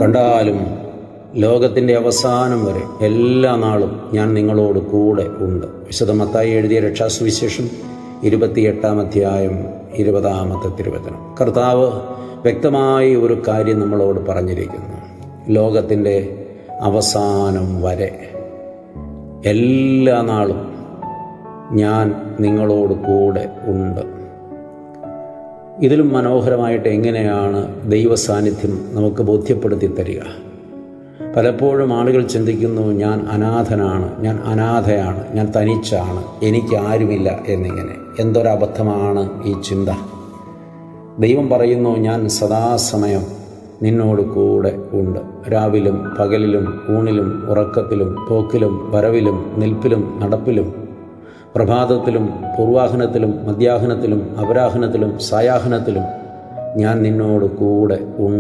കണ്ടാലും ലോകത്തിൻ്റെ അവസാനം വരെ എല്ലാ നാളും ഞാൻ നിങ്ങളോട് കൂടെ ഉണ്ട്. വിശുദ്ധ മത്തായി എഴുതിയ രക്ഷാസുവിശേഷം 28-ാം അധ്യായം 20-ാമത്തെ തിരുവചനം. കർത്താവ് വ്യക്തമായി ഒരു കാര്യം നമ്മളോട് പറഞ്ഞിരിക്കുന്നു. ലോകത്തിൻ്റെ അവസാനം വരെ എല്ലാ നാളും ഞാൻ നിങ്ങളോട് കൂടെ ഉണ്ട്. ഇതിലും മനോഹരമായിട്ട് എങ്ങനെയാണ് ദൈവസാന്നിധ്യം നമുക്ക് ബോധ്യപ്പെടുത്തി തരിക? പലപ്പോഴും ആളുകൾ ചിന്തിക്കുന്നു, ഞാൻ അനാഥനാണ്, ഞാൻ അനാഥയാണ്, ഞാൻ തനിച്ചാണ്, എനിക്ക് ആരുമില്ല എന്നിങ്ങനെ. എന്തൊരബദ്ധമാണ് ഈ ചിന്ത. ദൈവം പറയുന്നു, ഞാൻ സദാസമയം നിന്നോട് കൂടെ ഉണ്ട്. രാവിലും പകലിലും ഊണിലും ഉറക്കത്തിലും പോക്കിലും വരവിലും നിൽപ്പിലും നടപ്പിലും പ്രഭാതത്തിലും പൂർവാഹനത്തിലും മധ്യാഹനത്തിലും അപരാഹനത്തിലും സായാഹനത്തിലും ഞാൻ നിന്നോട് കൂടെ ഉണ്ട്.